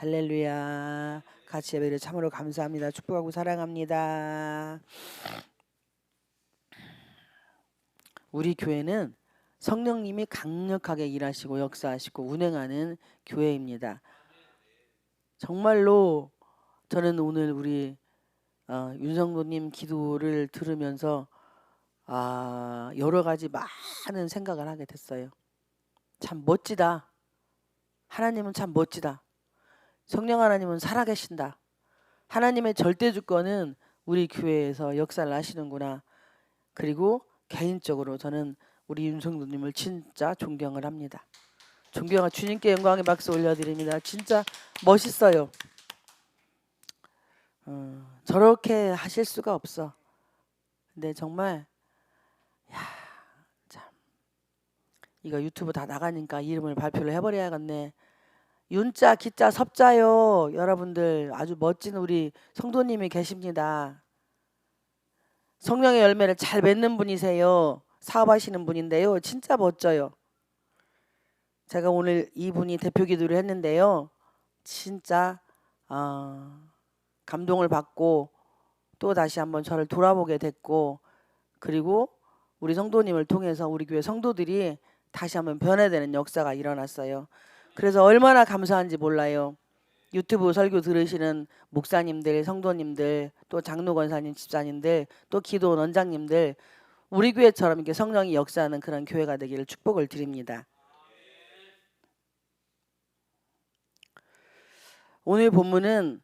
할렐루야. 같이 예배를 참으로 감사합니다. 축복하고 사랑합니다. 우리 교회는 성령님이 강력하게 일하시고 역사하시고 운행하는 교회입니다. 정말로 저는 오늘 우리 윤성도님 기도를 들으면서 여러 가지 많은 생각을 하게 됐어요. 참 멋지다. 하나님은 참 멋지다. 성령 하나님은 살아계신다. 하나님의 절대 주권은 우리 교회에서 역사를 하시는구나. 그리고 개인적으로 저는 우리 윤성도님을 진짜 존경을 합니다. 존경하 주님께 영광의 박수 올려드립니다. 진짜 멋있어요. 저렇게 하실 수가 없어. 근데 정말 참 이거 유튜브 다 나가니까 이름을 발표를 해버려야겠네. 윤자, 기자, 섭자요. 여러분들 아주 멋진 우리 성도님이 계십니다. 성령의 열매를 잘 맺는 분이세요. 사업하시는 분인데요. 진짜 멋져요. 제가 오늘 이분이 대표 기도를 했는데요. 진짜 감동을 받고 또 다시 한번 저를 돌아보게 됐고, 그리고 우리 성도님을 통해서 우리 교회 성도들이 다시 한번 변화되는 역사가 일어났어요. 그래서 얼마나 감사한지 몰라요. 유튜브 설교 들으시는 목사님들, 성도님들, 또 장로 권사님, 집사님들, 또 기도원 원장님들, 우리 교회처럼 이렇게 성령이 역사하는 그런 교회가 되기를 축복을 드립니다. 오늘 본문은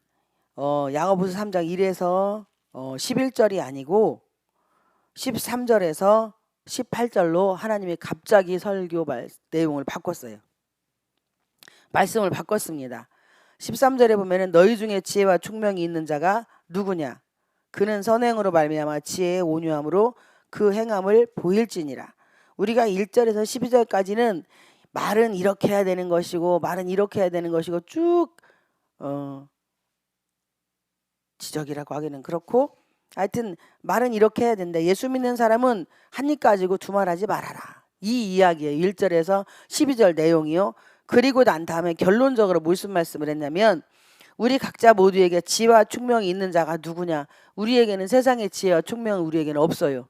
야고보서 3장 1에서 11절이 아니고 13절에서 18절로 하나님이 갑자기 설교 내용을 바꿨어요. 말씀을 바꿨습니다. 13절에 보면은 너희 중에 지혜와 총명이 있는 자가 누구냐? 그는 선행으로 말미암아 지혜의 온유함으로 그 행함을 보일지니라. 우리가 1절에서 12절까지는 말은 이렇게 해야 되는 것이고 말은 이렇게 해야 되는 것이고 쭉 지적이라고 하기는 그렇고, 하여튼 말은 이렇게 해야 된다. 예수 믿는 사람은 한 입 가지고 두말하지 말아라. 이 이야기예요. 1절에서 12절 내용이요. 그리고 난 다음에 결론적으로 무슨 말씀을 했냐면, 우리 각자 모두에게 지혜와 총명이 있는 자가 누구냐? 우리에게는 세상의 지혜와 총명은 우리에게는 없어요.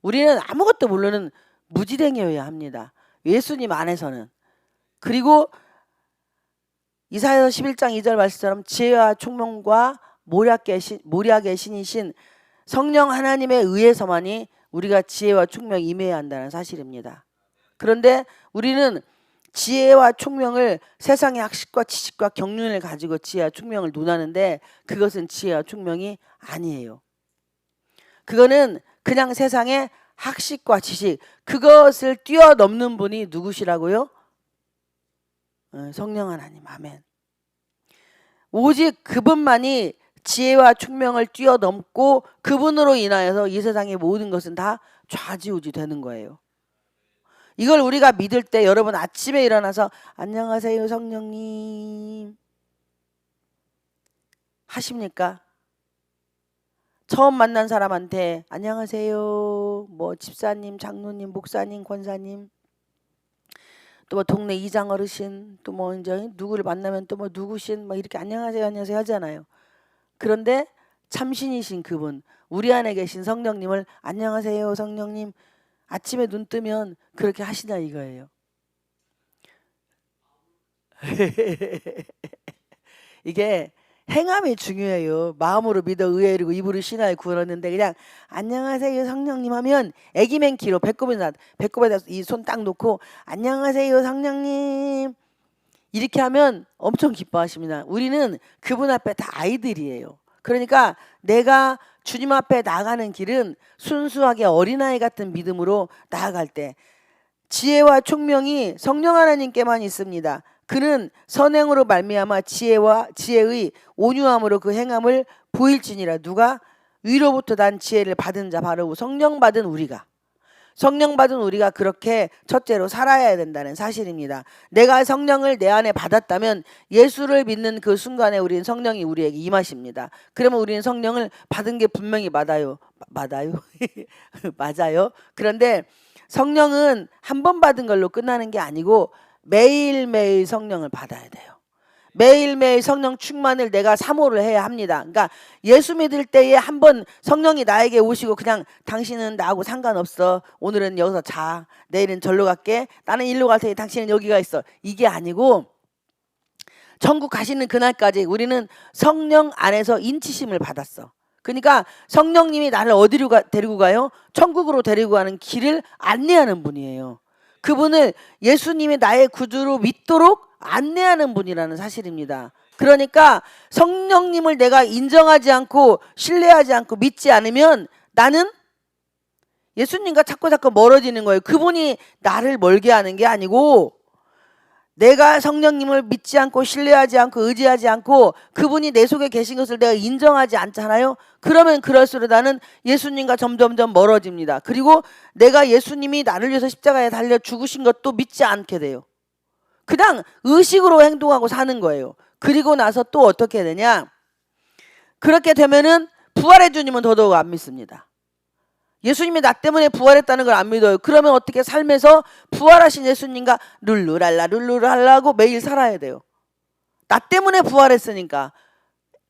우리는 아무것도 모르는 무지랭이여야 합니다. 예수님 안에서는. 그리고 이사야서 11장 2절 말씀처럼 지혜와 총명과 모략의 신이신 성령 하나님에 의해서만이 우리가 지혜와 총명이 임해야 한다는 사실입니다. 그런데 우리는 지혜와 총명을 세상의 학식과 지식과 경륜을 가지고 지혜와 총명을 논하는데, 그것은 지혜와 총명이 아니에요. 그거는 그냥 세상의 학식과 지식, 그것을 뛰어넘는 분이 누구시라고요? 성령 하나님. 아멘. 오직 그분만이 지혜와 총명을 뛰어넘고 그분으로 인하여서 이 세상의 모든 것은 다 좌지우지 되는 거예요. 이걸 우리가 믿을 때 여러분 아침에 일어나서 안녕하세요 성령님 하십니까? 처음 만난 사람한테 안녕하세요 뭐 집사님, 장로님, 목사님, 권사님, 또 뭐 동네 이장 어르신, 또 뭐 이제 누구를 만나면 또 뭐 누구신 뭐 이렇게 안녕하세요 안녕하세요 하잖아요. 그런데 참신이신 그분, 우리 안에 계신 성령님을 안녕하세요 성령님 아침에 눈 뜨면 그렇게 하시냐 이거예요. 이게 행함이 중요해요. 마음으로 믿어 의에 이르고 입으로 신하여 구원하는데, 그냥 안녕하세요 성령님 하면 애기맨키로 배꼽에다 이 손 딱 놓고 안녕하세요 성령님 이렇게 하면 엄청 기뻐하십니다. 우리는 그분 앞에 다 아이들이에요. 그러니까 내가 주님 앞에 나아가는 길은 순수하게 어린아이 같은 믿음으로 나아갈 때 지혜와 총명이 성령 하나님께만 있습니다. 그는 선행으로 말미암아 지혜의 온유함으로 그 행함을 보일지니라. 누가? 위로부터 난 지혜를 받은 자, 바로 성령 받은 우리가 그렇게 첫째로 살아야 된다는 사실입니다. 내가 성령을 내 안에 받았다면 예수를 믿는 그 순간에 우리는 성령이 우리에게 임하십니다. 그러면 우리는 성령을 받은 게 분명히 맞아요. 맞아요. 그런데 성령은 한 번 받은 걸로 끝나는 게 아니고 매일매일 성령을 받아야 돼요. 매일매일 성령 충만을 내가 사모를 해야 합니다. 그러니까 예수 믿을 때에 한번 성령이 나에게 오시고 그냥 당신은 나하고 상관없어. 오늘은 여기서 자. 내일은 절로 갈게. 나는 일로 갈 테니 당신은 여기가 있어. 이게 아니고 천국 가시는 그날까지 우리는 성령 안에서 인치심을 받았어. 그러니까 성령님이 나를 어디로 데리고 가요? 천국으로 데리고 가는 길을 안내하는 분이에요. 그분을 예수님이 나의 구주로 믿도록 안내하는 분이라는 사실입니다. 그러니까 성령님을 내가 인정하지 않고 신뢰하지 않고 믿지 않으면 나는 예수님과 자꾸 멀어지는 거예요. 그분이 나를 멀게 하는 게 아니고 내가 성령님을 믿지 않고 신뢰하지 않고 의지하지 않고 그분이 내 속에 계신 것을 내가 인정하지 않잖아요. 그러면 그럴수록 나는 예수님과 점점점 멀어집니다. 그리고 내가 예수님이 나를 위해서 십자가에 달려 죽으신 것도 믿지 않게 돼요. 그냥 의식으로 행동하고 사는 거예요. 그리고 나서 또 어떻게 되냐? 그렇게 되면은 부활의 주님은 더더욱 안 믿습니다. 예수님이 나 때문에 부활했다는 걸 안 믿어요. 그러면 어떻게 삶에서 부활하신 예수님과 룰루랄라고 매일 살아야 돼요. 나 때문에 부활했으니까.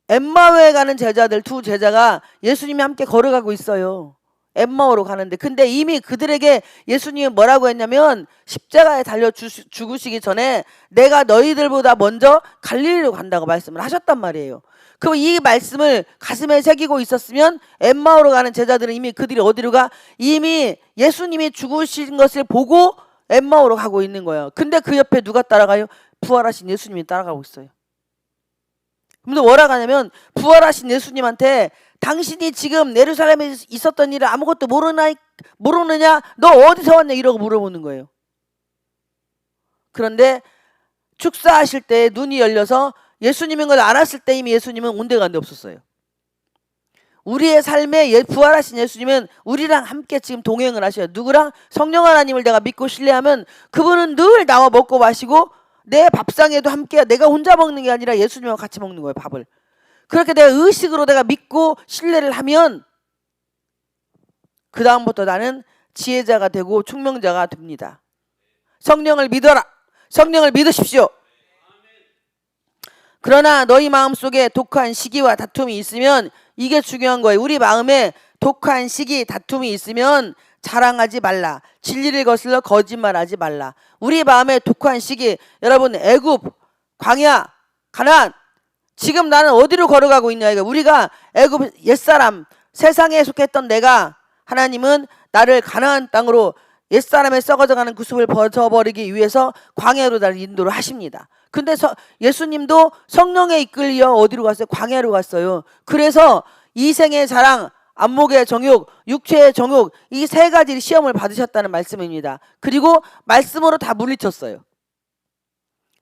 엠마오에 가는 제자들 두 제자가 예수님이 함께 걸어가고 있어요. 엠마오로 가는데 근데 이미 그들에게 예수님이 뭐라고 했냐면 십자가에 달려 죽으시기 전에 내가 너희들보다 먼저 갈릴리로 간다고 말씀을 하셨단 말이에요. 그럼 이 말씀을 가슴에 새기고 있었으면 엠마오로 가는 제자들은 이미 그들이 어디로 가? 이미 예수님이 죽으신 것을 보고 엠마오로 가고 있는 거예요. 근데 그 옆에 누가 따라가요? 부활하신 예수님이 따라가고 있어요. 근데 뭐라 가냐면 부활하신 예수님한테 당신이 지금 예루살렘에 있었던 일을 아무것도 모르느냐? 너 어디서 왔냐? 이러고 물어보는 거예요. 그런데 축사하실 때 눈이 열려서 예수님인 걸 알았을 때 이미 예수님은 온데간데 없었어요. 우리의 삶에 부활하신 예수님은 우리랑 함께 지금 동행을 하셔요. 누구랑? 성령 하나님을 내가 믿고 신뢰하면 그분은 늘 나와 먹고 마시고 내 밥상에도 함께 내가 혼자 먹는 게 아니라 예수님과 같이 먹는 거예요. 밥을. 그렇게 내가 의식으로 내가 믿고 신뢰를 하면 그 다음부터 나는 지혜자가 되고 총명자가 됩니다. 성령을 믿어라. 성령을 믿으십시오. 그러나 너희 마음속에 독한 시기와 다툼이 있으면 이게 중요한 거예요. 우리 마음에 독한 시기, 다툼이 있으면 자랑하지 말라. 진리를 거슬러 거짓말하지 말라. 우리 마음에 독한 시기, 여러분 애굽, 광야, 가나안 지금 나는 어디로 걸어가고 있냐 이거. 우리가 애굽 옛사람 세상에 속했던 내가 하나님은 나를 가나안 땅으로 옛사람의 썩어져가는 구습을 벗어버리기 위해서 광야로 나를 인도를 하십니다. 근데 예수님도 성령에 이끌려 어디로 갔어요? 광야로 갔어요. 그래서 이생의 자랑, 안목의 정욕, 육체의 정욕 이 세 가지 시험을 받으셨다는 말씀입니다. 그리고 말씀으로 다 물리쳤어요.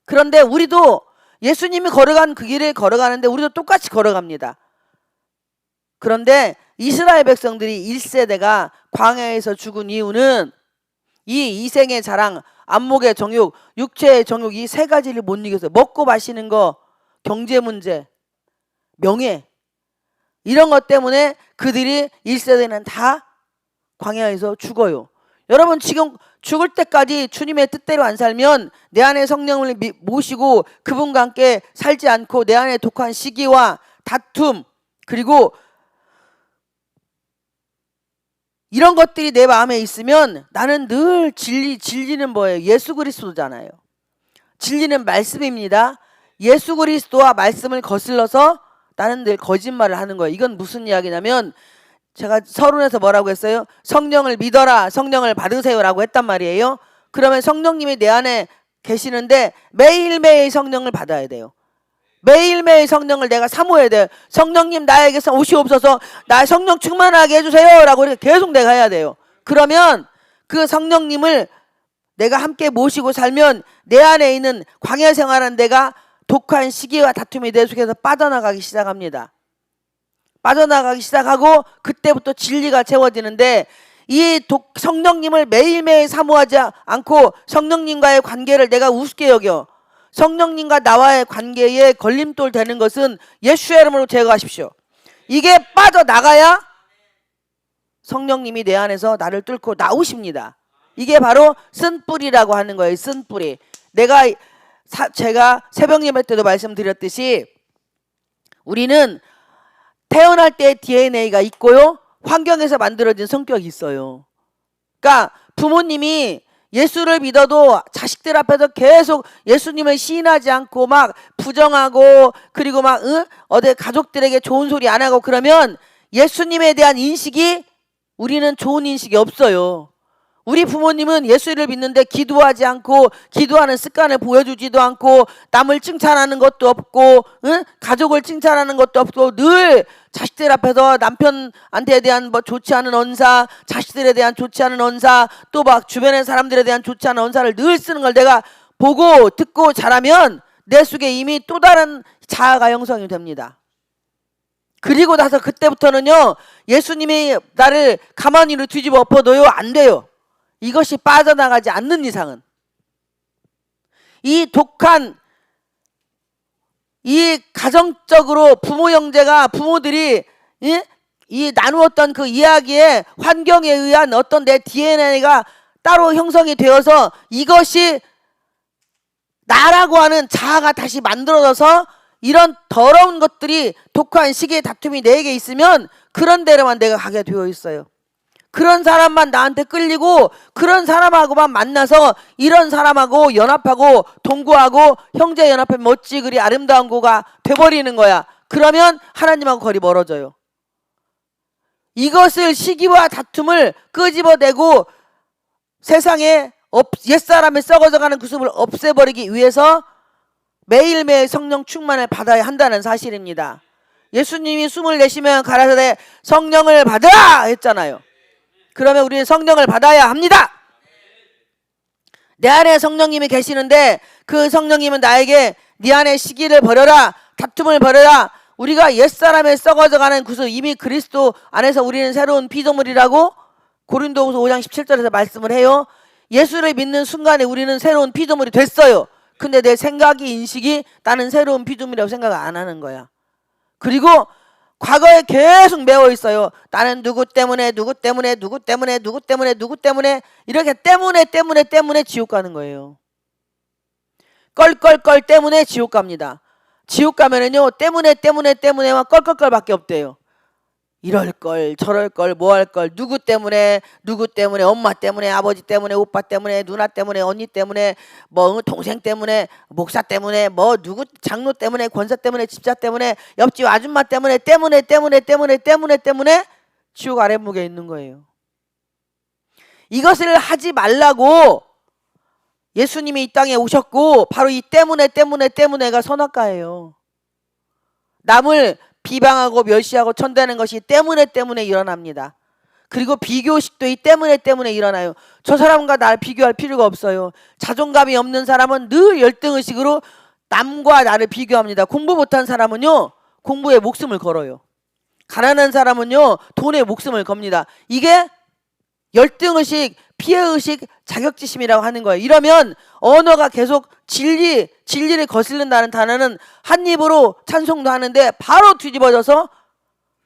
그런데 우리도 예수님이 걸어간 그 길을 걸어가는데 우리도 똑같이 걸어갑니다. 그런데 이스라엘 백성들이 1세대가 광야에서 죽은 이유는 이 이생의 자랑, 안목의 정욕, 육체의 정욕 이 세 가지를 못 이겼어요. 먹고 마시는 거, 경제 문제, 명예 이런 것 때문에 그들이 1세대는 다 광야에서 죽어요. 여러분 지금 죽을 때까지 주님의 뜻대로 안 살면 내 안에 성령을 모시고 그분과 함께 살지 않고 내 안에 독한 시기와 다툼 그리고 이런 것들이 내 마음에 있으면 나는 늘 진리는 뭐예요? 예수 그리스도잖아요. 진리는 말씀입니다. 예수 그리스도와 말씀을 거슬러서 나는 늘 거짓말을 하는 거예요. 이건 무슨 이야기냐면 제가 서론에서 뭐라고 했어요? 성령을 믿어라, 성령을 받으세요라고 했단 말이에요. 그러면 성령님이 내 안에 계시는데 매일매일 성령을 받아야 돼요. 매일매일 성령을 내가 사모해야 돼요. 성령님 나에게서 오시옵소서 나 성령 충만하게 해주세요 라고 이렇게 계속 내가 해야 돼요. 그러면 그 성령님을 내가 함께 모시고 살면 내 안에 있는 광야 생활한 내가 독한 시기와 다툼이 내 속에서 빠져나가기 시작합니다. 빠져나가기 시작하고 그때부터 진리가 채워지는데 이 성령님을 매일매일 사모하지 않고 성령님과의 관계를 내가 우습게 여겨 성령님과 나와의 관계에 걸림돌 되는 것은 예수의 이름으로 제거하십시오. 이게 빠져나가야 성령님이 내 안에서 나를 뚫고 나오십니다. 이게 바로 쓴뿌리라고 하는 거예요. 쓴뿌리. 내가 제가 새벽 예배 때도 말씀드렸듯이 우리는 태어날 때 DNA가 있고요. 환경에서 만들어진 성격이 있어요. 그러니까 부모님이 예수를 믿어도 자식들 앞에서 계속 예수님을 시인하지 않고 막 부정하고 그리고 막 어디 가족들에게 좋은 소리 안 하고 그러면 예수님에 대한 인식이 우리는 좋은 인식이 없어요. 우리 부모님은 예수를 믿는데 기도하지 않고 기도하는 습관을 보여주지도 않고 남을 칭찬하는 것도 없고 가족을 칭찬하는 것도 없고 늘 자식들 앞에서 남편한테 대한 뭐 좋지 않은 언사, 자식들에 대한 좋지 않은 언사, 또 막 주변의 사람들에 대한 좋지 않은 언사를 늘 쓰는 걸 내가 보고 듣고 자라면 내 속에 이미 또 다른 자아가 형성이 됩니다. 그리고 나서 그때부터는요, 예수님이 나를 가만히로 뒤집어 엎어도요 안 돼요. 이것이 빠져나가지 않는 이상은. 이 독한 이 가정적으로 부모 형제가 부모들이 이 나누었던 그 이야기의 환경에 의한 어떤 내 DNA가 따로 형성이 되어서 이것이 나라고 하는 자아가 다시 만들어져서 이런 더러운 것들이 독한 시기의 다툼이 내게 있으면 그런 데로만 내가 가게 되어 있어요. 그런 사람만 나한테 끌리고 그런 사람하고만 만나서 이런 사람하고 연합하고 동거하고 형제 연합해 멋지 그리 아름다운 고가 돼버리는 거야. 그러면 하나님하고 거리 멀어져요. 이것을 시기와 다툼을 끄집어내고 세상에 옛사람의 썩어져가는 그 숲을 없애버리기 위해서 매일매일 성령 충만을 받아야 한다는 사실입니다. 예수님이 숨을 내쉬면 가라사대 성령을 받으라 했잖아요. 그러면 우리는 성령을 받아야 합니다. 내 안에 성령님이 계시는데 그 성령님은 나에게 네 안에 시기를 버려라, 다툼을 버려라. 우리가 옛사람에 썩어져가는 구슬 이미 그리스도 안에서 우리는 새로운 피조물이라고 고린도후서 5장 17절에서 말씀을 해요. 예수를 믿는 순간에 우리는 새로운 피조물이 됐어요. 근데 내 생각이 인식이 나는 새로운 피조물이라고 생각을 안 하는 거야. 그리고 과거에 계속 매워 있어요. 나는 누구 때문에 이렇게 때문에 지옥 가는 거예요. 껄껄껄 때문에 지옥 갑니다. 지옥 가면은요 때문에만 껄껄껄밖에 없대요. 이럴걸 저럴걸 뭐할걸 누구 때문에 엄마 때문에 아버지 때문에 오빠 때문에 누나 때문에 언니 때문에 뭐 동생 때문에 목사 때문에 뭐 누구 장로 때문에 권사 때문에 집사 때문에 옆집 아줌마 때문에 지옥 아랫목에 있는 거예요. 이것을 하지 말라고 예수님이 이 땅에 오셨고 바로 이 때문에가 선악과예요. 남을 비방하고 멸시하고 천대는 것이 때문에 일어납니다. 그리고 비교식도 이 때문에 일어나요. 저 사람과 나를 비교할 필요가 없어요. 자존감이 없는 사람은 늘 열등의식으로 남과 나를 비교합니다. 공부 못한 사람은요 공부에 목숨을 걸어요. 가난한 사람은요 돈에 목숨을 겁니다. 이게 열등의식, 피해의식, 자격지심이라고 하는 거예요. 이러면 언어가 계속 진리를 거스른다는 단어는 한 입으로 찬송도 하는데 바로 뒤집어져서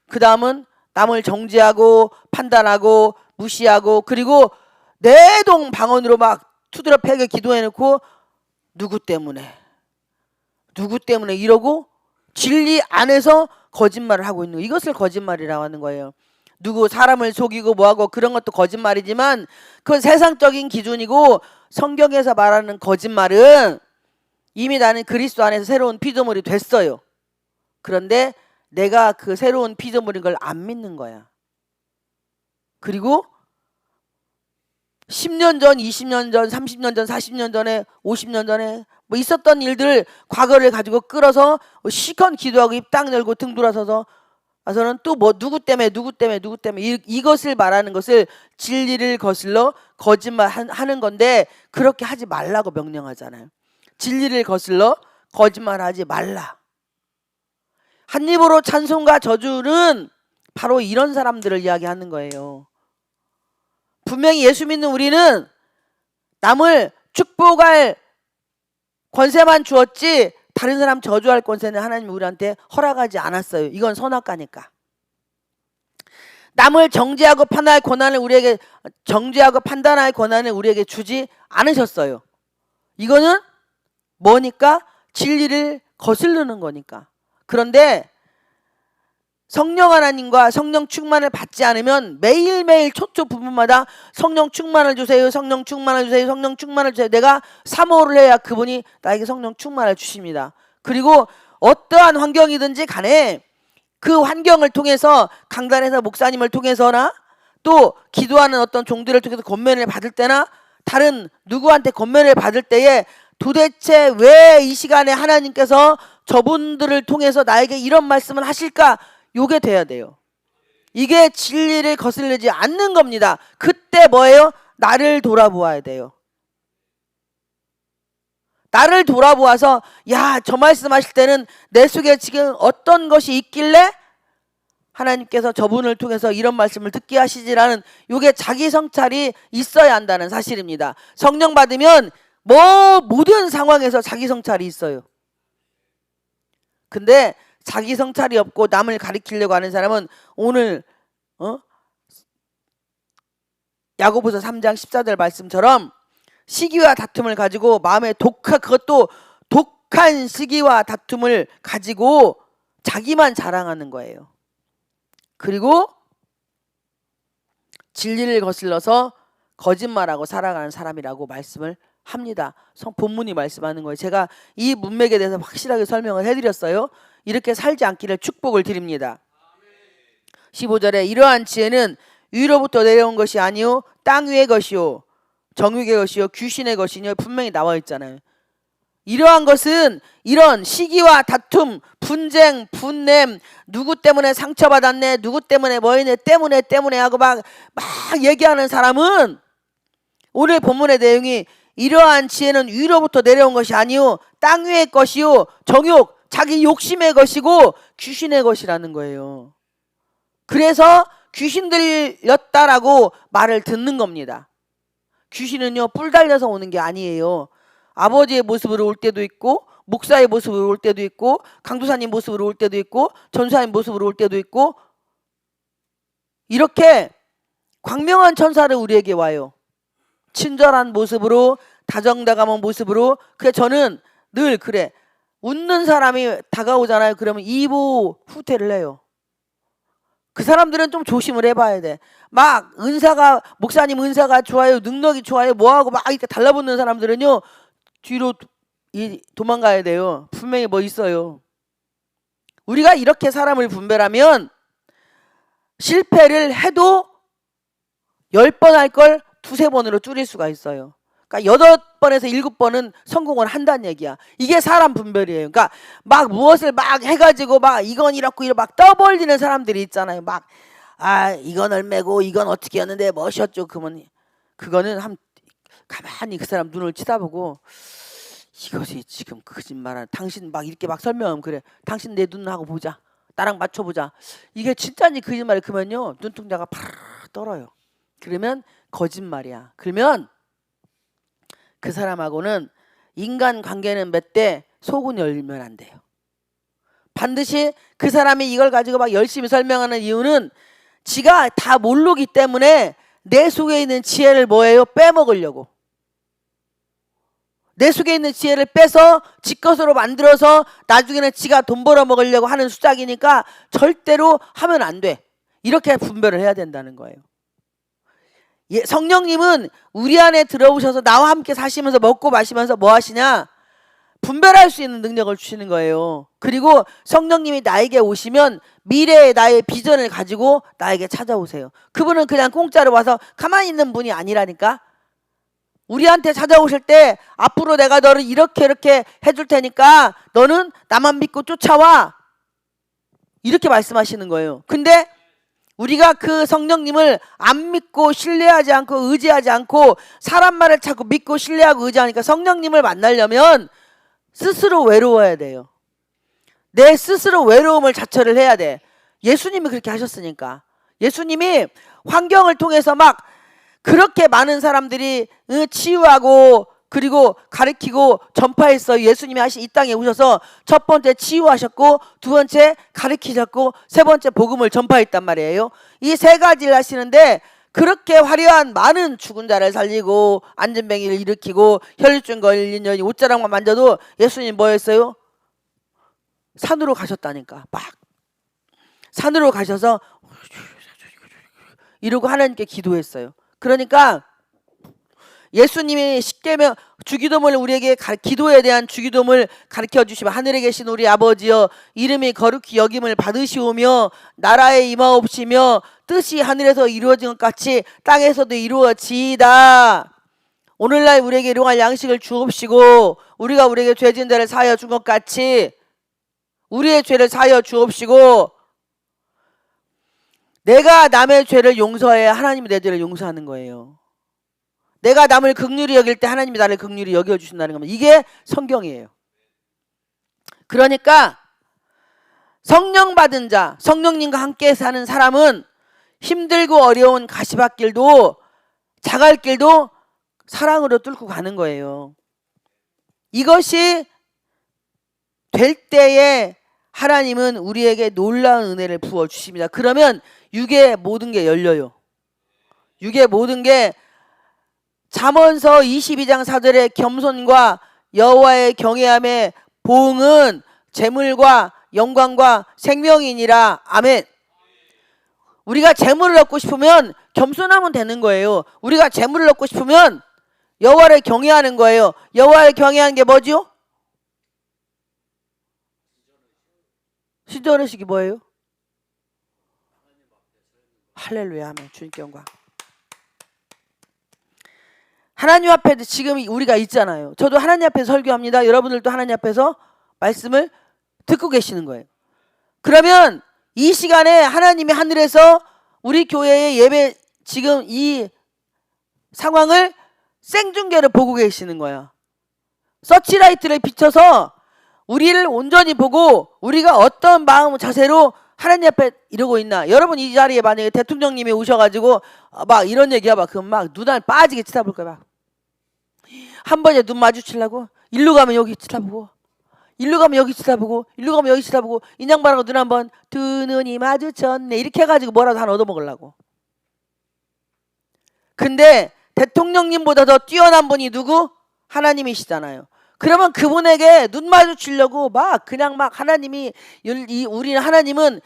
그 다음은 남을 정죄하고 판단하고 무시하고 그리고 내동 방언으로 막 투드러 패게 기도해놓고 누구 때문에 이러고 진리 안에서 거짓말을 하고 있는 거. 이것을 거짓말이라고 하는 거예요. 누구 사람을 속이고 뭐하고 그런 것도 거짓말이지만 그건 세상적인 기준이고 성경에서 말하는 거짓말은 이미 나는 그리스도 안에서 새로운 피조물이 됐어요. 그런데 내가 그 새로운 피조물인 걸 안 믿는 거야. 그리고 10년 전, 20년 전, 30년 전, 40년 전에, 50년 전에 뭐 있었던 일들 과거를 가지고 끌어서 시컨 기도하고 입 딱 열고 등 돌아서서 와서는 또 뭐 누구 때문에 이것을 말하는 것을 진리를 거슬러 거짓말 하는 건데 그렇게 하지 말라고 명령하잖아요. 진리를 거슬러 거짓말하지 말라. 한 입으로 찬송과 저주는 바로 이런 사람들을 이야기하는 거예요. 분명히 예수 믿는 우리는 남을 축복할 권세만 주었지 다른 사람 저주할 권세는 하나님이 우리한테 허락하지 않았어요. 이건 선악과니까. 남을 정죄하고 판단할 권한을 우리에게 주지 않으셨어요. 이거는 뭐니까? 진리를 거스르는 거니까. 그런데 성령 하나님과 성령 충만을 받지 않으면 매일매일 초초 부분마다 성령 충만을 주세요, 성령 충만을 주세요, 성령 충만을 주세요. 내가 사모를 해야 그분이 나에게 성령 충만을 주십니다. 그리고 어떠한 환경이든지 간에 그 환경을 통해서 강단에서 목사님을 통해서나 또 기도하는 어떤 종들을 통해서 권면을 받을 때나 다른 누구한테 권면을 받을 때에 도대체 왜 이 시간에 하나님께서 저분들을 통해서 나에게 이런 말씀을 하실까? 요게 돼야 돼요. 이게 진리를 거스르지 않는 겁니다. 그때 뭐예요? 나를 돌아보아야 돼요. 나를 돌아보아서 야, 저 말씀하실 때는 내 속에 지금 어떤 것이 있길래 하나님께서 저분을 통해서 이런 말씀을 듣게 하시지라는 요게 자기 성찰이 있어야 한다는 사실입니다. 성령 받으면 모든 상황에서 자기 성찰이 있어요. 근데 자기 성찰이 없고 남을 가리키려고 하는 사람은 오늘 야고보서 3장 14절 말씀처럼 시기와 다툼을 가지고 마음에 그것도 독한 시기와 다툼을 가지고 자기만 자랑하는 거예요. 그리고 진리를 거슬러서 거짓말하고 살아가는 사람이라고 말씀을 합니다. 본문이 말씀하는 거예요. 제가 이 문맥에 대해서 확실하게 설명을 해드렸어요. 이렇게 살지 않기를 축복을 드립니다. 15절에 이러한 지혜는 위로부터 내려온 것이 아니요 땅 위의 것이요 정육의 것이요 귀신의 것이요 분명히 나와 있잖아요. 이러한 것은 이런 시기와 다툼, 분쟁, 분냄, 누구 때문에 상처받았네, 누구 때문에 뭐이네, 때문에 하고 막 얘기하는 사람은 오늘 본문의 내용이 이러한 지혜는 위로부터 내려온 것이 아니요 땅 위의 것이요 정욕, 자기 욕심의 것이고 귀신의 것이라는 거예요. 그래서 귀신 들렸다라고 말을 듣는 겁니다. 귀신은요 뿔 달려서 오는 게 아니에요. 아버지의 모습으로 올 때도 있고 목사의 모습으로 올 때도 있고 강도사님 모습으로 올 때도 있고 전사님 모습으로 올 때도 있고 이렇게 광명한 천사를 우리에게 와요. 친절한 모습으로 다정다감한 모습으로. 그래 저는 늘 그래. 웃는 사람이 다가오잖아요. 그러면 이보 후퇴를 해요. 그 사람들은 좀 조심을 해봐야 돼. 막 은사가 목사님 은사가 좋아요, 능력이 좋아요, 뭐하고 막 이렇게 달라붙는 사람들은요 뒤로 도망가야 돼요. 분명히 뭐 있어요. 우리가 이렇게 사람을 분별하면 실패를 해도 10번 할 걸 2-3번으로 줄일 수가 있어요. 그러니까 8번에서 7번은 성공을 한다는 얘기야. 이게 사람 분별이에요. 그러니까 막 무엇을 막 해가지고 막 이건 이렇고 이렇게 막 떠벌리는 사람들이 있잖아요. 막 이건 얼매고 이건 어떻게 했는데 멋이었죠. 그거는 가만히 그 사람 눈을 쳐다보고 이것이 지금 거짓말하는 당신 막 이렇게 막 설명하면 그래. 당신 내 눈하고 보자. 나랑 맞춰보자. 이게 진짜인지 거짓말이 그러면요 눈동자가 팍 떨어요. 그러면 거짓말이야. 그러면 그 사람하고는 인간 관계는 맺되 속은 열면 안 돼요. 반드시 그 사람이 이걸 가지고 막 열심히 설명하는 이유는 지가 다 모르기 때문에 내 속에 있는 지혜를 뭐예요? 빼먹으려고. 내 속에 있는 지혜를 빼서 지 것으로 만들어서 나중에는 지가 돈 벌어 먹으려고 하는 수작이니까 절대로 하면 안 돼. 이렇게 분별을 해야 된다는 거예요. 성령님은 우리 안에 들어오셔서 나와 함께 사시면서 먹고 마시면서 뭐 하시냐? 분별할 수 있는 능력을 주시는 거예요. 그리고 성령님이 나에게 오시면 미래의 나의 비전을 가지고 나에게 찾아오세요. 그분은 그냥 공짜로 와서 가만히 있는 분이 아니라니까. 우리한테 찾아오실 때 앞으로 내가 너를 이렇게 해줄 테니까 너는 나만 믿고 쫓아와. 이렇게 말씀하시는 거예요. 근데 우리가 그 성령님을 안 믿고 신뢰하지 않고 의지하지 않고 사람 말을 자꾸 믿고 신뢰하고 의지하니까 성령님을 만나려면 스스로 외로워야 돼요. 내 스스로 외로움을 자처를 해야 돼. 예수님이 그렇게 하셨으니까. 예수님이 환경을 통해서 막 그렇게 많은 사람들이 치유하고 그리고 가르치고 전파했어요. 예수님이 이 땅에 오셔서 첫 번째 치유하셨고 두 번째 가르치셨고 세 번째 복음을 전파했단 말이에요. 이 세 가지를 하시는데 그렇게 화려한 많은 죽은 자를 살리고 안전병이를 일으키고 혈류증 걸린 여인이 옷자락만 만져도 예수님 뭐 했어요? 산으로 가셨다니까. 막 산으로 가셔서 이러고 하나님께 기도했어요. 그러니까 예수님이 십계명 주기도문을 우리에게 기도에 대한 주기도문을 가르쳐 주시면 하늘에 계신 우리 아버지여 이름이 거룩히 여김을 받으시오며 나라에 임하옵시며 뜻이 하늘에서 이루어진 것 같이 땅에서도 이루어지이다. 오늘날 우리에게 일용할 양식을 주옵시고 우리가 우리에게 죄 지은 자를 사하여 준 것 같이 우리의 죄를 사하여 주옵시고. 내가 남의 죄를 용서해야 하나님이 내 죄를 용서하는 거예요. 내가 남을 긍휼히 여길 때 하나님이 나를 긍휼히 여겨주신다는 겁니다. 이게 성경이에요. 그러니까 성령 받은 자, 성령님과 함께 사는 사람은 힘들고 어려운 가시밭길도 자갈길도 사랑으로 뚫고 가는 거예요. 이것이 될 때에 하나님은 우리에게 놀라운 은혜를 부어주십니다. 그러면 육의 모든 게 열려요. 육의 모든 게 잠언서 22장 4절의 겸손과 여호와의 경외함의 보응은 재물과 영광과 생명이니라. 아멘. 우리가 재물을 얻고 싶으면 겸손하면 되는 거예요. 우리가 재물을 얻고 싶으면 여호와를 경외하는 거예요. 여호와를 경외하는 게 뭐죠? 시전의식이 뭐예요? 할렐루야 하면 주님께 영광. 하나님 앞에 지금 우리가 있잖아요. 저도 하나님 앞에서 설교합니다. 여러분들도 하나님 앞에서 말씀을 듣고 계시는 거예요. 그러면 이 시간에 하나님이 하늘에서 우리 교회의 예배 지금 이 상황을 생중계를 보고 계시는 거야. 서치라이트를 비춰서 우리를 온전히 보고 우리가 어떤 마음 자세로 하나님 앞에 이러고 있나. 여러분 이 자리에 만약에 대통령님이 오셔가지고 막 이런 얘기해봐. 그럼 막 눈알 빠지게 쳐다볼 거야. 막. 한 번에 눈 마주치려고 일로 가면 여기 쳐다보고 일로 가면 여기 쳐다보고 일로 가면 여기 쳐다보고 인양반하고 눈 한번 두 눈이 마주쳤네 이렇게 해가지고 뭐라도 하나 얻어먹으려고. 근데 대통령님보다 더 뛰어난 분이 누구? 하나님이시잖아요. 그러면 그분에게 눈 마주치려고 막 그냥 막 하나님이 우리는 하나님은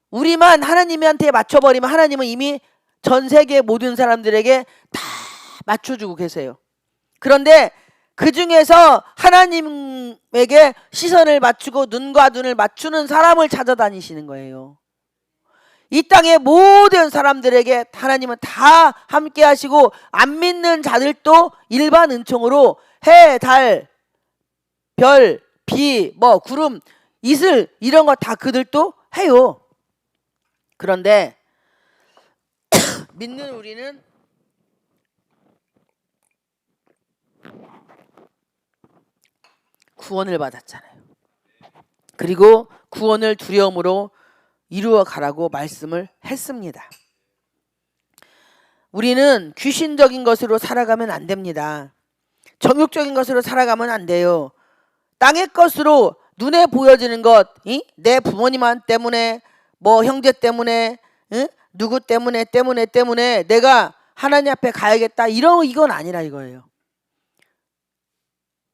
우리만 하나님한테 맞춰버리면 하나님은 이미 전 세계 모든 사람들에게 다 맞춰주고 계세요. 그런데 그 중에서 하나님에게 시선을 맞추고 눈과 눈을 맞추는 사람을 찾아다니시는 거예요. 이 땅의 모든 사람들에게 하나님은 다 함께 하시고 안 믿는 자들도 일반 은총으로 해, 달, 별, 비, 뭐 구름, 이슬 이런 거 다 그들도 해요. 그런데 믿는 우리는 구원을 받았잖아요. 그리고 구원을 두려움으로 이루어 가라고 말씀을 했습니다. 우리는 귀신적인 것으로 살아가면 안 됩니다. 정욕적인 것으로 살아가면 안 돼요. 땅의 것으로 눈에 보여지는 것, 내 부모님 때문에 뭐 형제 때문에 누구 때문에 내가 하나님 앞에 가야겠다 이건 아니라 이거예요.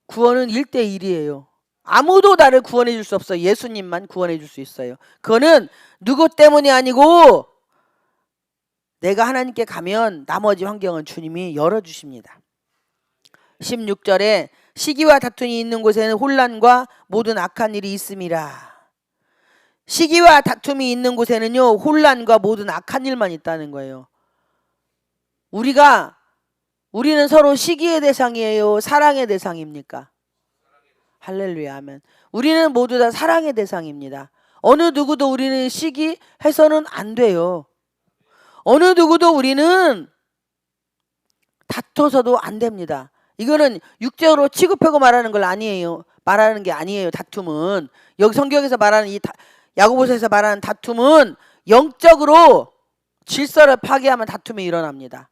구원은 1대1이에요. 아무도 나를 구원해 줄 수 없어요. 예수님만 구원해 줄 수 있어요. 그거는 누구 때문이 아니고 내가 하나님께 가면 나머지 환경은 주님이 열어주십니다. 16절에 시기와 다툼이 있는 곳에는 혼란과 모든 악한 일이 있음이라. 시기와 다툼이 있는 곳에는요 혼란과 모든 악한 일만 있다는 거예요. 우리는 서로 시기의 대상이에요? 사랑의 대상입니까? 할렐루야 아멘. 우리는 모두 다 사랑의 대상입니다. 어느 누구도 우리는 시기해서는 안 돼요. 어느 누구도 우리는 다퉈서도 안 됩니다. 이거는 육적으로 취급하고 말하는 게 아니에요. 다툼은 여기 성경에서 말하는 이 야고보서에서 말하는 다툼은 영적으로 질서를 파괴하면 다툼이 일어납니다.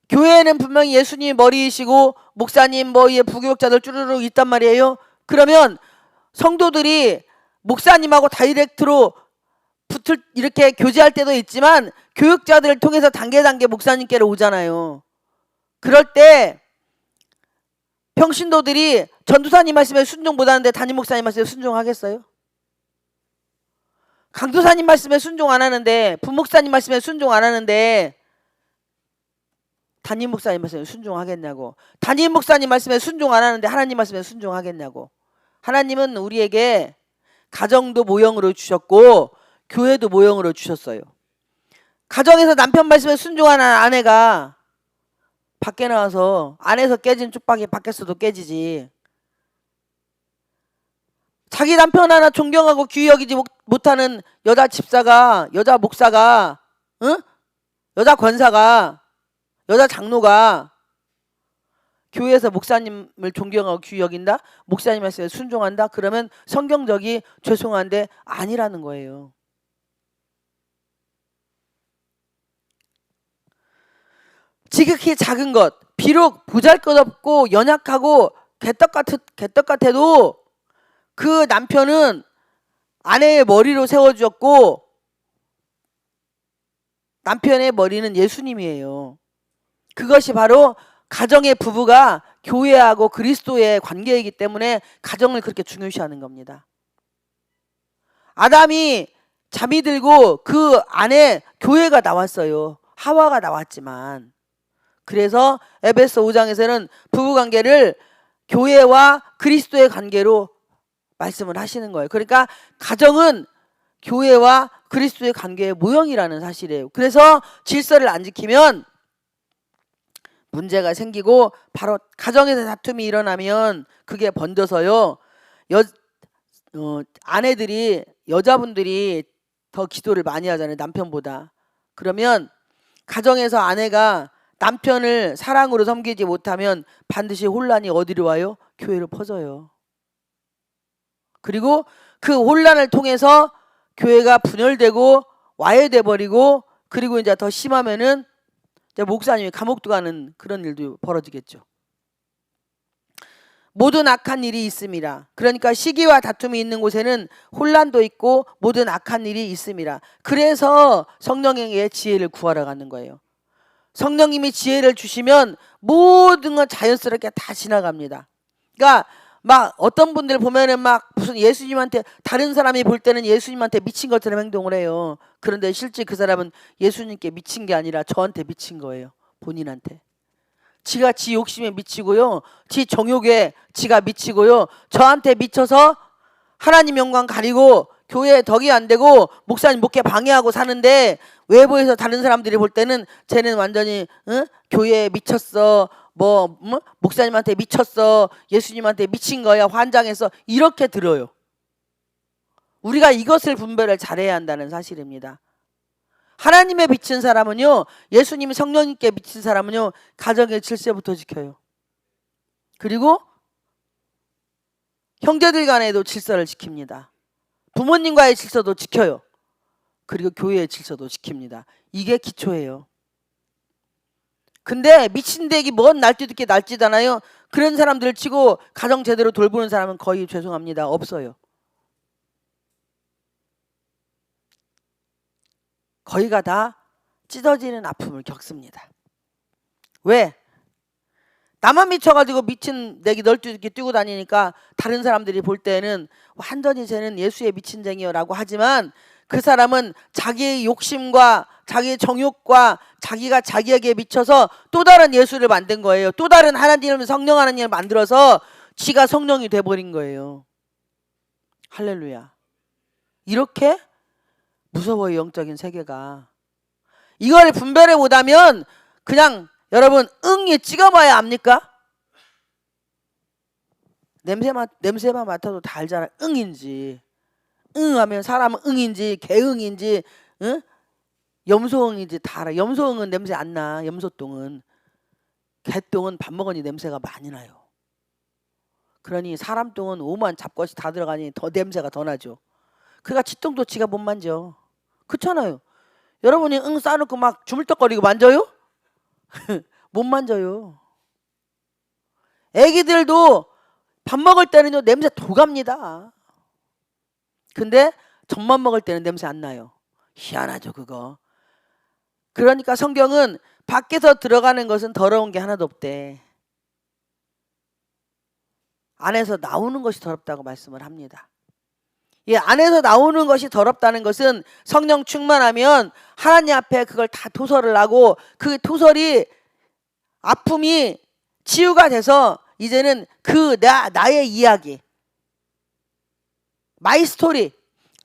교회에는 분명히 예수님이 머리이시고 목사님 부교육자들 쭈루룩 있단 말이에요. 그러면 성도들이 목사님하고 다이렉트로 붙을 이렇게 교제할 때도 있지만 교육자들을 통해서 단계 목사님께로 오잖아요. 그럴 때 평신도들이 전도사님 말씀에 순종 못하는데 담임 목사님 말씀에 순종하겠어요? 강도사님 말씀에 순종 안 하는데, 부목사님 말씀에 순종 안 하는데 담임 목사님 말씀에 순종하겠냐고. 담임 목사님 말씀에 순종 안 하는데 하나님 말씀에 순종하겠냐고. 하나님은 우리에게 가정도 모형으로 주셨고 교회도 모형으로 주셨어요. 가정에서 남편 말씀에 순종하는 아내가 밖에 나와서 안에서 깨진 쪽박이 밖에서도 깨지지. 자기 남편 하나 존경하고 귀히 여기지 못하는 여자 집사가, 여자 목사가, 응? 여자 권사가, 여자 장로가 교회에서 목사님을 존경하고 귀히 여긴다? 목사님 말씀에 순종한다? 그러면 성경적이 죄송한데 아니라는 거예요. 지극히 작은 것, 비록 보잘것없고 연약하고 개떡 같아도 그 남편은 아내의 머리로 세워주었고 남편의 머리는 예수님이에요. 그것이 바로 가정의 부부가 교회하고 그리스도의 관계이기 때문에 가정을 그렇게 중요시하는 겁니다. 아담이 잠이 들고 그 안에 교회가 나왔어요. 하와가 나왔지만. 그래서 에베소 5장에서는 부부관계를 교회와 그리스도의 관계로 말씀을 하시는 거예요. 그러니까 가정은 교회와 그리스도의 관계의 모형이라는 사실이에요. 그래서 질서를 안 지키면 문제가 생기고 바로 가정에서 다툼이 일어나면 그게 번져서요. 아내들이, 여자분들이 더 기도를 많이 하잖아요. 남편보다. 그러면 가정에서 아내가 남편을 사랑으로 섬기지 못하면 반드시 혼란이 어디로 와요? 교회로 퍼져요. 그리고 그 혼란을 통해서 교회가 분열되고 와해돼 버리고, 그리고 이제 더 심하면은 이제 목사님이 감옥도 가는 그런 일도 벌어지겠죠. 모든 악한 일이 있습니다. 그러니까 시기와 다툼이 있는 곳에는 혼란도 있고 모든 악한 일이 있습니다. 그래서 성령에게 지혜를 구하러 가는 거예요. 성령님이 지혜를 주시면 모든 건 자연스럽게 다 지나갑니다. 그러니까 막 어떤 분들 보면은 막 무슨 예수님한테, 다른 사람이 볼 때는 예수님한테 미친 것처럼 행동을 해요. 그런데 실제 그 사람은 예수님께 미친 게 아니라 저한테 미친 거예요. 본인한테. 지가 지 욕심에 미치고요. 지 정욕에 지가 미치고요. 저한테 미쳐서 하나님 영광 가리고 교회에 덕이 안 되고 목사님 목회 방해하고 사는데, 외부에서 다른 사람들이 볼 때는 쟤는 완전히 교회에 미쳤어, 목사님한테 미쳤어, 예수님한테 미친 거야, 환장해서, 이렇게 들어요. 우리가 이것을 분별을 잘해야 한다는 사실입니다. 하나님에 미친 사람은요, 예수님 성령님께 미친 사람은요, 가정의 질서부터 지켜요. 그리고 형제들 간에도 질서를 지킵니다. 부모님과의 질서도 지켜요. 그리고 교회의 질서도 지킵니다. 이게 기초예요. 근데 미친 덱이 뭔 날뛰듯이 날뛰잖아요. 그런 사람들을 치고 가정 제대로 돌보는 사람은 거의, 죄송합니다, 없어요. 거의가 다 찢어지는 아픔을 겪습니다. 왜? 나만 미쳐가지고 미친 덱이 널뛰듯이 뛰고 다니니까 다른 사람들이 볼 때는 완전히 쟤는 예수의 미친쟁이여라고 하지만, 그 사람은 자기의 욕심과 자기의 정욕과 자기가 자기에게 미쳐서 또 다른 예수를 만든 거예요. 또 다른 하나님을, 성령 하나님을 만들어서 지가 성령이 돼버린 거예요. 할렐루야. 이렇게 무서워요, 영적인 세계가. 이걸 분별해 못하면 그냥 여러분 응이 찍어봐야 압니까? 냄새만 맡아도 다 알잖아. 응인지, 응하면 사람은 응인지 개응인지, 응? 염소응인지 다 알아. 염소응은 냄새 안 나. 염소똥은. 개똥은 밥 먹으니 냄새가 많이 나요. 그러니 사람 똥은 오만 잡것이 다 들어가니 더 냄새가 더 나죠. 그러니까 지똥도 지가 못 만져. 그렇잖아요. 여러분이 응 싸놓고 막 주물떡거리고 만져요? 못 만져요. 애기들도 밥 먹을 때는요 냄새 도갑니다. 근데 젖만 먹을 때는 냄새 안 나요. 희한하죠 그거. 그러니까 성경은 밖에서 들어가는 것은 더러운 게 하나도 없대. 안에서 나오는 것이 더럽다고 말씀을 합니다. 이 안에서 나오는 것이 더럽다는 것은 성령 충만하면 하나님 앞에 그걸 다 토설을 하고 그 토설이 아픔이 치유가 돼서 이제는 그 나의 이야기, 마이 스토리,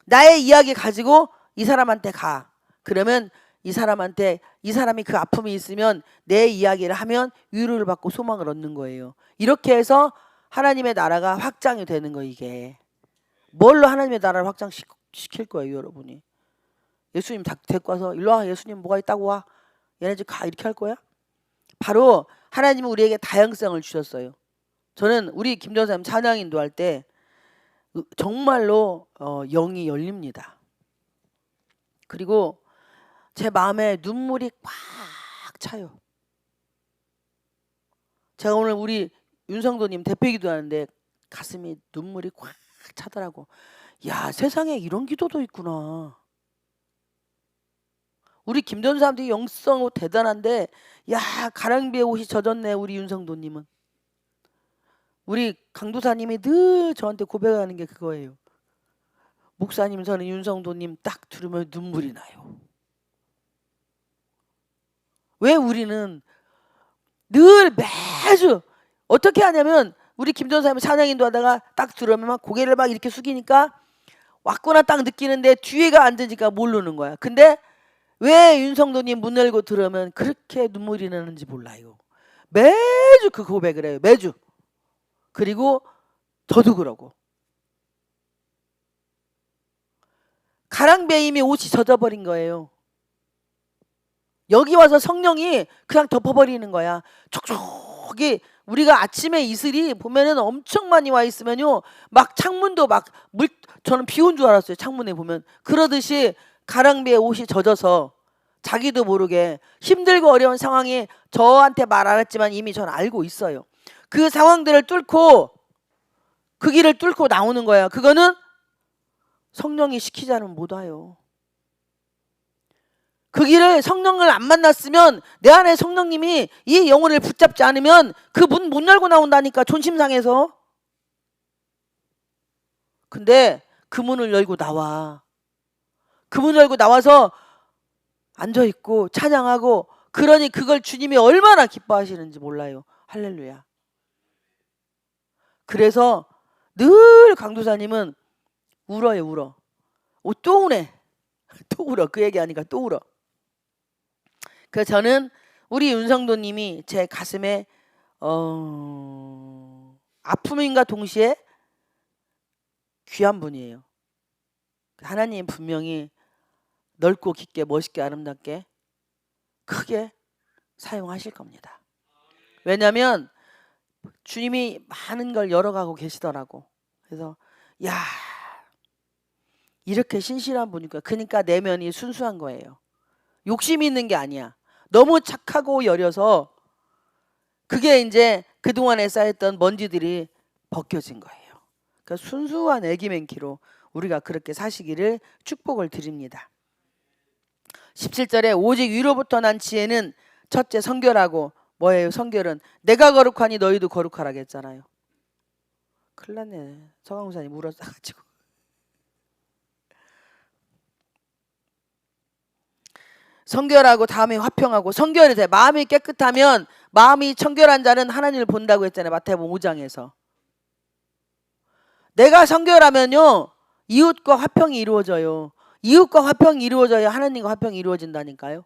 나의 이야기 가지고 이 사람한테 가. 그러면 이 사람이 그 아픔이 있으면 내 이야기를 하면 위로를 받고 소망을 얻는 거예요. 이렇게 해서 하나님의 나라가 확장이 되는 거. 이게 뭘로 하나님의 나라를 확장시킬 거예요 여러분이? 예수님 데리고 와서 일로 와, 예수님 뭐가 있다고 와, 얘네 집 가, 이렇게 할 거야? 바로 하나님은 우리에게 다양성을 주셨어요. 저는 우리 김전사님 찬양 인도할 때 정말로 영이 열립니다. 그리고 제 마음에 눈물이 꽉 차요. 제가 오늘 우리 윤성도님 대표기도 하는데 가슴이 눈물이 꽉 차더라고. 야, 세상에 이런 기도도 있구나. 우리 김전사님도 영성 대단한데, 야, 가랑비에 옷이 젖었네 우리 윤성도님은. 우리 강도사님이 늘 저한테 고백하는 게 그거예요. 목사님, 저는 윤성도님 딱 들으면 눈물이 나요. 왜 우리는 늘 매주 어떻게 하냐면, 우리 김전사님 찬양인도 하다가 딱 들으면 막 고개를 막 이렇게 숙이니까 왔구나 딱 느끼는데 뒤에가 앉으니까 모르는 거야. 근데 왜 윤성도님 문 열고 들으면 그렇게 눈물이 나는지 몰라요. 매주 그 고백을 해요. 매주. 그리고 저도 그러고. 가랑비에 이미 옷이 젖어버린 거예요. 여기 와서 성령이 그냥 덮어버리는 거야. 촉촉이. 우리가 아침에 이슬이 보면은 엄청 많이 와 있으면요, 막 창문도 막 저는 비 온 줄 알았어요. 창문에 보면. 그러듯이 가랑비에 옷이 젖어서 자기도 모르게 힘들고 어려운 상황이 저한테 말 안 했지만 이미 전 알고 있어요. 그 상황들을 뚫고 그 길을 뚫고 나오는 거야. 그거는 성령이 시키지 않으면 못 와요. 그 길을 성령을 안 만났으면, 내 안에 성령님이 이 영혼을 붙잡지 않으면 그 문 못 열고 나온다니까, 존심상해서. 근데 그 문을 열고 나와. 그 문을 열고 나와서 앉아있고 찬양하고, 그러니 그걸 주님이 얼마나 기뻐하시는지 몰라요. 할렐루야. 그래서 늘 강도사님은 울어요. 울어. 또 우네. 또 울어. 그 얘기하니까 또 울어. 그래서 저는 우리 윤성도님이 제 가슴에 아픔인가 동시에 귀한 분이에요. 하나님 분명히 넓고 깊게 멋있게 아름답게 크게 사용하실 겁니다. 왜냐하면 주님이 많은 걸 열어가고 계시더라고. 그래서 야, 이렇게 신실한 분이니까, 그러니까 내면이 순수한 거예요. 욕심이 있는 게 아니야. 너무 착하고 여려서 그게 이제 그동안에 쌓였던 먼지들이 벗겨진 거예요. 그러니까 순수한 애기맹키로 우리가 그렇게 사시기를 축복을 드립니다. 17절에 오직 위로부터 난 지혜는 첫째 성결하고, 뭐예요? 성결은 내가 거룩하니 너희도 거룩하라고 했잖아요. 큰일 났네. 서강무사님 울었어가지고. 성결하고 다음에 화평하고. 성결이 돼. 마음이 깨끗하면, 마음이 청결한 자는 하나님을 본다고 했잖아요. 마태복음 5장에서. 내가 성결하면요, 이웃과 화평이 이루어져요. 이웃과 화평이 이루어져야 하나님과 화평이 이루어진다니까요.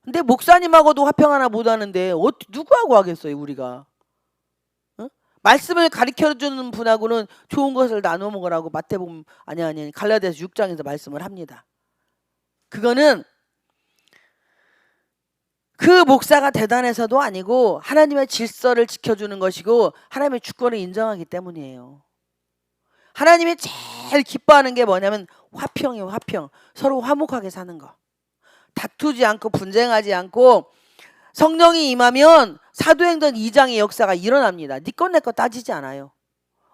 근데 목사님하고도 화평 하나 못하는데 누구하고 하겠어요 우리가? 어? 말씀을 가르쳐주는 분하고는 좋은 것을 나눠 먹으라고 마태복음 아니 갈라디아서 6장에서 말씀을 합니다. 그거는 그 목사가 대단해서도 아니고 하나님의 질서를 지켜주는 것이고 하나님의 주권을 인정하기 때문이에요. 하나님이 제일 기뻐하는 게 뭐냐면 화평이에요. 화평. 서로 화목하게 사는 거. 다투지 않고 분쟁하지 않고. 성령이 임하면 사도행전 2장의 역사가 일어납니다. 네 것 내 것 따지지 않아요.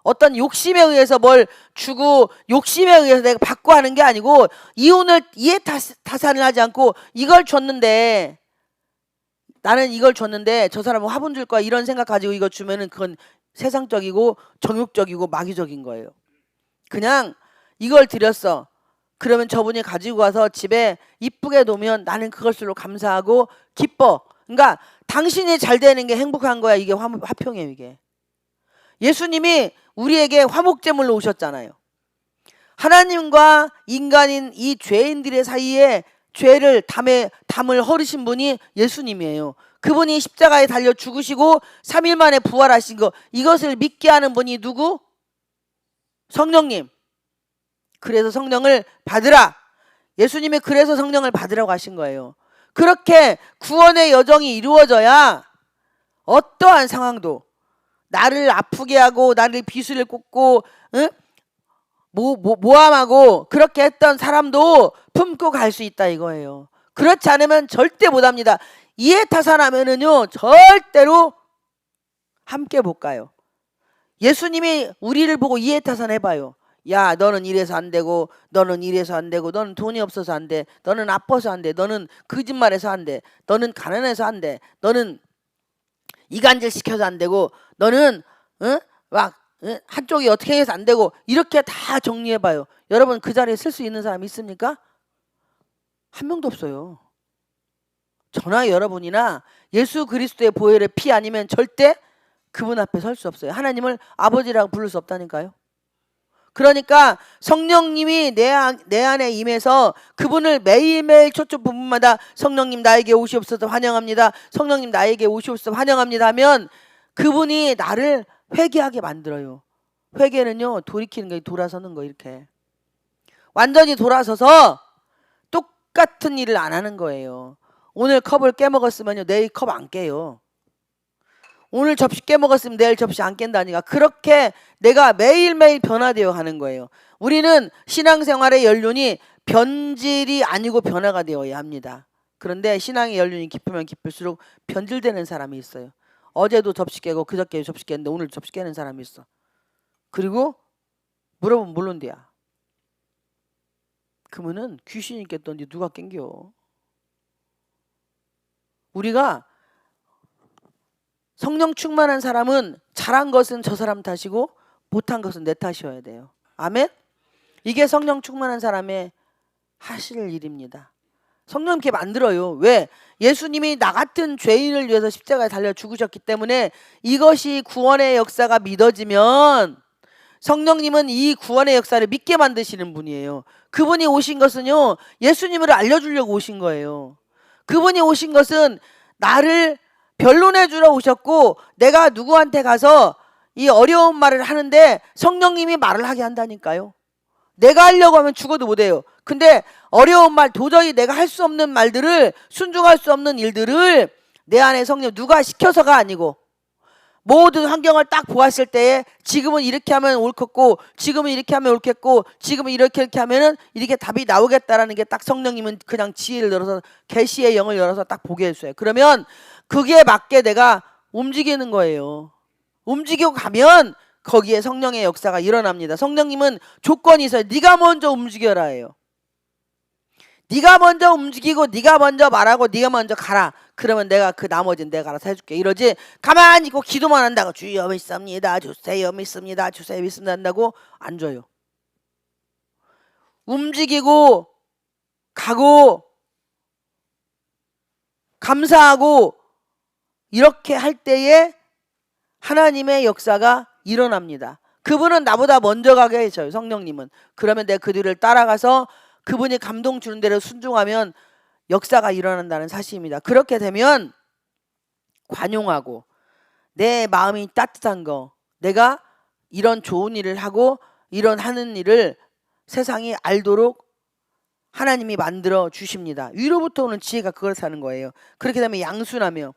어떤 욕심에 의해서 뭘 주고 욕심에 의해서 내가 받고 하는 게 아니고 이혼을 이해타산을 하지 않고 이걸 줬는데 나는 이걸 줬는데 저 사람은 화분 줄 거야 이런 생각 가지고 이거 주면은 그건 세상적이고 정욕적이고 마귀적인 거예요. 그냥 이걸 드렸어. 그러면 저분이 가지고 와서 집에 이쁘게 놓으면 나는 그것으로 감사하고 기뻐. 그러니까 당신이 잘 되는 게 행복한 거야. 이게 화평이에요. 이게. 예수님이 우리에게 화목제물로 오셨잖아요. 하나님과 인간인 이 죄인들의 사이에 죄를 담을 허르신 분이 예수님이에요. 그분이 십자가에 달려 죽으시고 3일 만에 부활하신 거, 이것을 믿게 하는 분이 누구? 성령님. 그래서 성령을 받으라. 예수님이 그래서 성령을 받으라고 하신 거예요. 그렇게 구원의 여정이 이루어져야 어떠한 상황도 나를 아프게 하고 나를 비수를 꽂고 응? 모함하고 그렇게 했던 사람도 품고 갈 수 있다 이거예요. 그렇지 않으면 절대 못합니다. 이해타산하면은요 절대로 함께 못 가요. 예수님이 우리를 보고 이해타산 해봐요. 야, 너는 이래서 안 되고 너는 이래서 안 되고 너는 돈이 없어서 안 돼. 너는 아파서 안 돼. 너는 거짓말해서 안 돼. 너는 가난해서 안 돼. 너는 이간질 시켜서 안 되고 너는 막 한쪽이 어떻게 해서 안 되고 이렇게 다 정리해봐요. 여러분 그 자리에 쓸 수 있는 사람 있습니까? 한 명도 없어요. 저나 여러분이나 예수 그리스도의 보혈의 피 아니면 절대 그분 앞에 설 수 없어요. 하나님을 아버지라고 부를 수 없다니까요. 그러니까 성령님이 내 안에 임해서 그분을 매일매일 초점 부분마다 성령님 나에게 오시옵소서 환영합니다. 성령님 나에게 오시옵소서 환영합니다 하면 그분이 나를 회개하게 만들어요. 회개는요 돌이키는 거, 돌아서는 거. 이렇게 완전히 돌아서서 똑같은 일을 안 하는 거예요. 오늘 컵을 깨먹었으면요 내일 컵 안 깨요. 오늘 접시 깨먹었으면 내일 접시 안 깬다니까. 그렇게 내가 매일매일 변화되어 가는 거예요. 우리는 신앙생활의 연륜이 변질이 아니고 변화가 되어야 합니다. 그런데 신앙의 연륜이 깊으면 깊을수록 변질되는 사람이 있어요. 어제도 접시 깨고 그저께 접시 깼는데 오늘 접시 깨는 사람이 있어. 그리고 물어보면 모른대야. 그러면은 귀신이 깼던지 누가 깬겨. 우리가 성령 충만한 사람은 잘한 것은 저 사람 탓이고 못한 것은 내 탓이어야 돼요. 아멘? 이게 성령 충만한 사람의 하실 일입니다. 성령님께 만들어요. 왜? 예수님이 나 같은 죄인을 위해서 십자가에 달려 죽으셨기 때문에 이것이 구원의 역사가 믿어지면 성령님은 이 구원의 역사를 믿게 만드시는 분이에요. 그분이 오신 것은요 예수님을 알려주려고 오신 거예요. 그분이 오신 것은 나를 변론해 주러 오셨고 내가 누구한테 가서 이 어려운 말을 하는데 성령님이 말을 하게 한다니까요. 내가 하려고 하면 죽어도 못해요. 근데 어려운 말 도저히 내가 할 수 없는 말들을 순종할 수 없는 일들을 내 안에 성령 누가 시켜서가 아니고 모든 환경을 딱 보았을 때에 지금은 이렇게 하면 옳겠고 지금은 이렇게 하면 옳겠고 지금은 이렇게 하면은 이렇게 답이 나오겠다라는 게 딱 성령님은 그냥 지혜를 열어서 계시의 영을 열어서 딱 보게 해줘요. 그러면 그게 맞게 내가 움직이는 거예요. 움직이고 가면 거기에 성령의 역사가 일어납니다. 성령님은 조건이 있어요. 네가 먼저 움직여라 해요. 네가 먼저 움직이고 네가 먼저 말하고 네가 먼저 가라. 그러면 내가 그 나머지는 내가 알아서 해줄게. 이러지 가만히 있고 기도만 한다고 주여 믿습니다. 주세요 믿습니다. 주세요 믿습니다 한다고 안 줘요. 움직이고 가고 감사하고 이렇게 할 때에 하나님의 역사가 일어납니다. 그분은 나보다 먼저 가게 해줘요. 성령님은. 그러면 내가 그 뒤를 따라가서 그분이 감동 주는 대로 순종하면 역사가 일어난다는 사실입니다. 그렇게 되면 관용하고 내 마음이 따뜻한 거, 내가 이런 좋은 일을 하고 이런 하는 일을 세상이 알도록 하나님이 만들어 주십니다. 위로부터 오는 지혜가 그걸 사는 거예요. 그렇게 되면 양순하며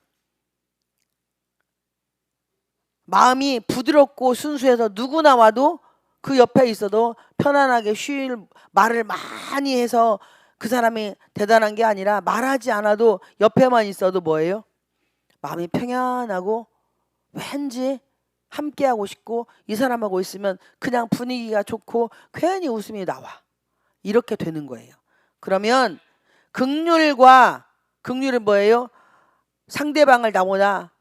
마음이 부드럽고 순수해서 누구나 와도 그 옆에 있어도 편안하게 쉴 말을 많이 해서 그 사람이 대단한 게 아니라 말하지 않아도 옆에만 있어도 뭐예요? 마음이 평안하고 왠지 함께하고 싶고 이 사람하고 있으면 그냥 분위기가 좋고 괜히 웃음이 나와. 이렇게 되는 거예요. 그러면 긍휼은 뭐예요? 상대방을 나보다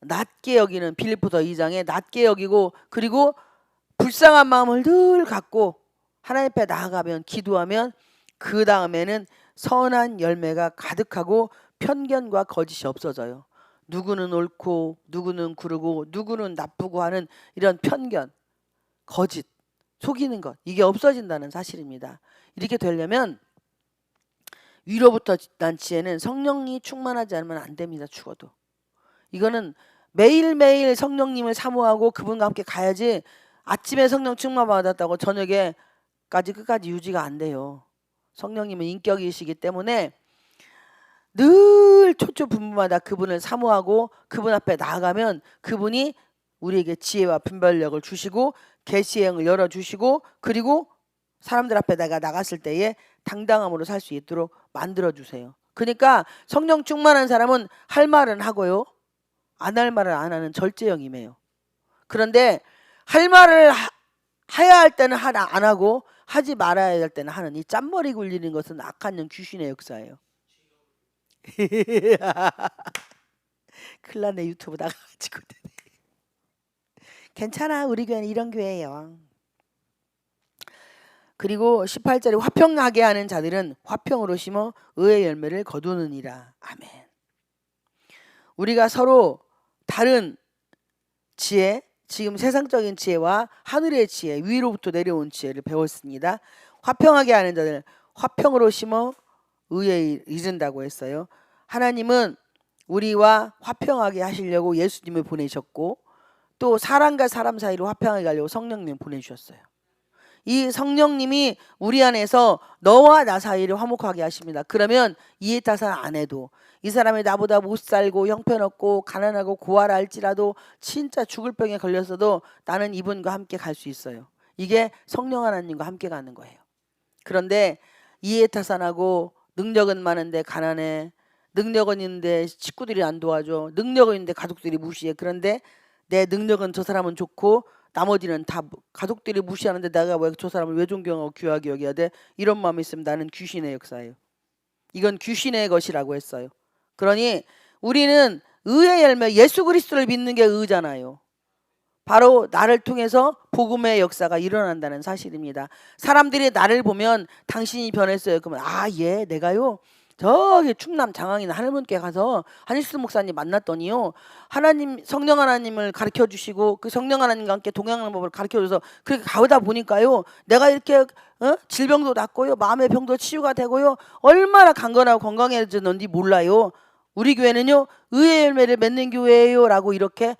낮게 여기는, 빌립보서 2장에 낮게 여기고, 그리고 불쌍한 마음을 늘 갖고 하나님 앞에 나아가면, 기도하면 그 다음에는 선한 열매가 가득하고 편견과 거짓이 없어져요. 누구는 옳고 누구는 그르고 누구는 나쁘고 하는 이런 편견, 거짓, 속이는 것, 이게 없어진다는 사실입니다. 이렇게 되려면 위로부터 난 지혜는 성령이 충만하지 않으면 안 됩니다. 죽어도. 이거는 매일매일 성령님을 사모하고 그분과 함께 가야지, 아침에 성령 충만 받았다고 저녁에까지 끝까지 유지가 안 돼요. 성령님은 인격이시기 때문에 늘 초초분부마다 그분을 사모하고 그분 앞에 나아가면 그분이 우리에게 지혜와 분별력을 주시고 계시의 영을 열어주시고, 그리고 사람들 앞에 내가 나갔을 때에 당당함으로 살 수 있도록 만들어주세요. 그러니까 성령 충만한 사람은 할 말은 하고요, 안 할 말을 안 하는 절제형이에요. 그런데 할 말을 해야 할 때는 안 하고 하지 말아야 할 때는 하는, 이 짠머리 굴리는 것은 악한 영, 귀신의 역사예요. 큰일 났네, 유튜브 나가가지고. 괜찮아, 우리 교회는 이런 교회예요. 그리고 18절에 화평하게 하는 자들은 화평으로 심어 의의 열매를 거두느니라. 아멘. 우리가 서로 다른 지혜, 지금 세상적인 지혜와 하늘의 지혜, 위로부터 내려온 지혜를 배웠습니다. 화평하게 하는 자들, 화평으로 심어 의에 이른다고 했어요. 하나님은 우리와 화평하게 하시려고 예수님을 보내셨고, 또 사람과 사람 사이로 화평하게 하려고 성령님을 보내주셨어요. 이 성령님이 우리 안에서 너와 나 사이를 화목하게 하십니다. 그러면 이해타산 안 해도, 이 사람이 나보다 못 살고 형편없고 가난하고 고아라 할지라도, 진짜 죽을 병에 걸렸어도 나는 이분과 함께 갈 수 있어요. 이게 성령 하나님과 함께 가는 거예요. 그런데 이해타산하고 능력은 많은데 가난해, 능력은 있는데 식구들이 안 도와줘, 능력은 있는데 가족들이 무시해. 그런데 내 능력은 저 사람은 좋고 나머지는 다 가족들이 무시하는데 내가 왜 저 사람을 왜 존경하고 귀하게 여겨야 돼? 이런 마음이 있으면 나는 귀신의 역사예요. 이건 귀신의 것이라고 했어요. 그러니 우리는 의의 열매, 예수 그리스도를 믿는 게 의잖아요. 바로 나를 통해서 복음의 역사가 일어난다는 사실입니다. 사람들이 나를 보면 당신이 변했어요. 그러면 예, 내가요 저기 충남 장항이나 하늘문께 가서 한일수 목사님 만났더니요, 하나님, 성령 하나님을 가르쳐 주시고 그 성령 하나님과 함께 동행하는 법을 가르쳐 줘서 그렇게 가다 보니까요, 내가 이렇게 질병도 낫고요, 마음의 병도 치유가 되고요, 얼마나 강건하고 건강해졌는지 몰라요. 우리 교회는요 의의 열매를 맺는 교회예요 라고 이렇게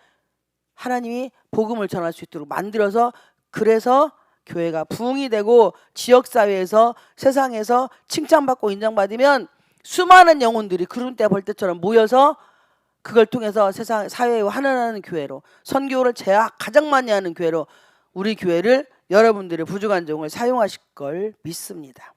하나님이 복음을 전할 수 있도록 만들어서, 그래서 교회가 부흥이 되고 지역사회에서, 세상에서 칭찬받고 인정받으면 수많은 영혼들이 구름대 벌떼처럼 모여서 그걸 통해서 세상 사회에 환원하는 교회로, 선교를 가장 많이 하는 교회로 우리 교회를, 여러분들의 부족한 종을 사용하실 걸 믿습니다.